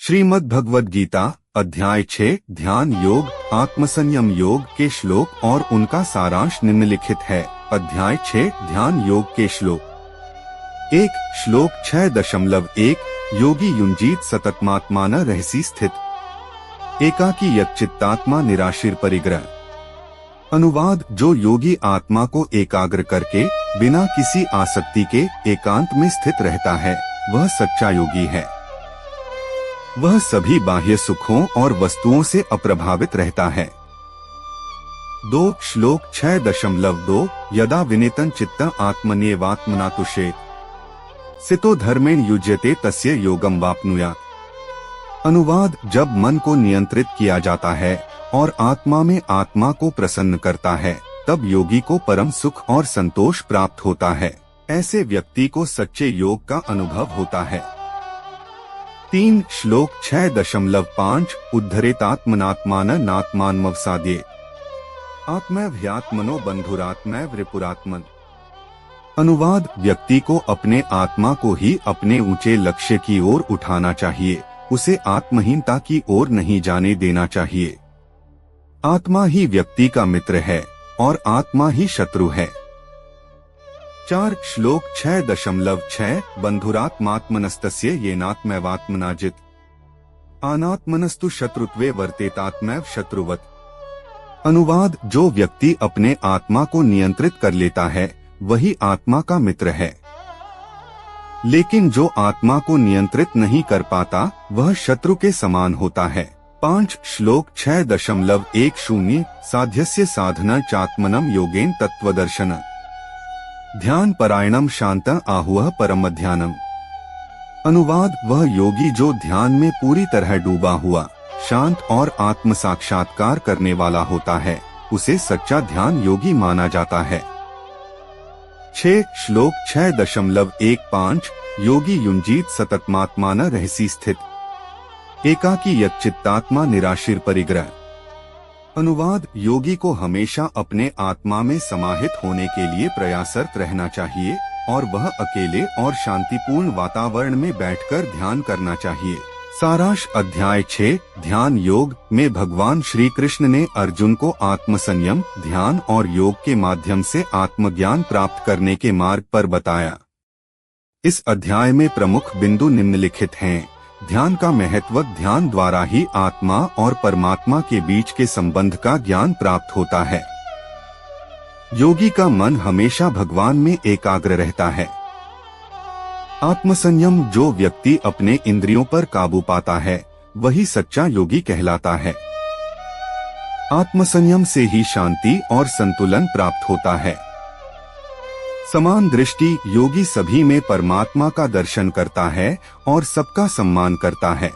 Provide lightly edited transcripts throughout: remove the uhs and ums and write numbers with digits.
श्रीमद् भगवद गीता अध्याय 6 ध्यान योग आत्मसंयम योग के श्लोक और उनका सारांश निम्नलिखित है। अध्याय 6 ध्यान योग के श्लोक। 1 श्लोक 6.1 योगी युंजीत सततमात्मान रहसी स्थित एकाकी यच्चित्तात्मा निराशीर परिग्रह। अनुवाद जो योगी आत्मा को एकाग्र करके बिना किसी आसक्ति के एकांत में स्थित रहता है वह सच्चा योगी है। वह सभी बाह्य सुखों और वस्तुओं से अप्रभावित रहता है। 2 श्लोक 6.2 यदा विनेतन चित्त आत्मन्येवात्मना तुष्येत सितो धर्मेण युज्यते तस्य योगम वाप्नुयात्। अनुवाद जब मन को नियंत्रित किया जाता है और आत्मा में आत्मा को प्रसन्न करता है तब योगी को परम सुख और संतोष प्राप्त होता है। ऐसे व्यक्ति को सच्चे योग का अनुभव होता है। 3 श्लोक 6.5 उद्धरेतात्मनात्मान नात्मानमवसाद्ये आत्मैव ह्यात्मनो बंधुरात्मैव रिपुरात्मन। अनुवाद व्यक्ति को अपने आत्मा को ही अपने ऊंचे लक्ष्य की ओर उठाना चाहिए, उसे आत्महीनता की ओर नहीं जाने देना चाहिए। आत्मा ही व्यक्ति का मित्र है और आत्मा ही शत्रु है। 4 श्लोक 6.6 बंधुरात्मात्मनस्तस्य येनात्मैवात्मनाजित अनात्मनस्तु शत्रुत्वे वर्तेतात्मैव शत्रुवत्। अनुवाद जो व्यक्ति अपने आत्मा को नियंत्रित कर लेता है वही आत्मा का मित्र है, लेकिन जो आत्मा को नियंत्रित नहीं कर पाता वह शत्रु के समान होता है। 5 श्लोक 6.10 साध्यस्य साधना चात्मनम योगेन तत्वदर्शन ध्यान परायणम शांत आहुः परम ध्यानम। अनुवाद वह योगी जो ध्यान में पूरी तरह डूबा हुआ शांत और आत्म साक्षात्कार करने वाला होता है उसे सच्चा ध्यान योगी माना जाता है। 6 श्लोक 6.15 योगी युंजीत सततमात्मान रहसी स्थित एकाकी यच्चित्तात्मा निराशीर परिग्रह। अनुवाद योगी को हमेशा अपने आत्मा में समाहित होने के लिए प्रयासरत रहना चाहिए और वह अकेले और शांतिपूर्ण वातावरण में बैठकर ध्यान करना चाहिए। सारांश अध्याय 6 ध्यान योग में भगवान श्री कृष्ण ने अर्जुन को आत्मसंयम ध्यान और योग के माध्यम से आत्मज्ञान प्राप्त करने के मार्ग पर बताया। इस अध्याय में प्रमुख बिंदु निम्नलिखित हैं। ध्यान का महत्व ध्यान द्वारा ही आत्मा और परमात्मा के बीच के संबंध का ज्ञान प्राप्त होता है। योगी का मन हमेशा भगवान में एकाग्र रहता है। आत्मसंयम जो व्यक्ति अपने इंद्रियों पर काबू पाता है वही सच्चा योगी कहलाता है। आत्मसंयम से ही शांति और संतुलन प्राप्त होता है। समान दृष्टि योगी सभी में परमात्मा का दर्शन करता है और सबका सम्मान करता है।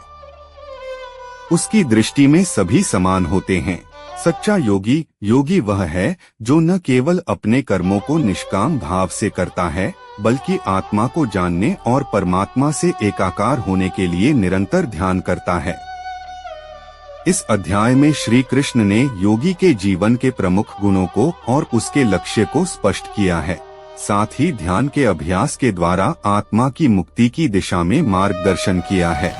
उसकी दृष्टि में सभी समान होते हैं। सच्चा योगी वह है जो न केवल अपने कर्मों को निष्काम भाव से करता है बल्कि आत्मा को जानने और परमात्मा से एकाकार होने के लिए निरंतर ध्यान करता है। इस अध्याय में श्री कृष्ण ने योगी के जीवन के प्रमुख गुणों को और उसके लक्ष्य को स्पष्ट किया है। साथ ही ध्यान के अभ्यास के द्वारा आत्मा की मुक्ति की दिशा में मार्गदर्शन किया है।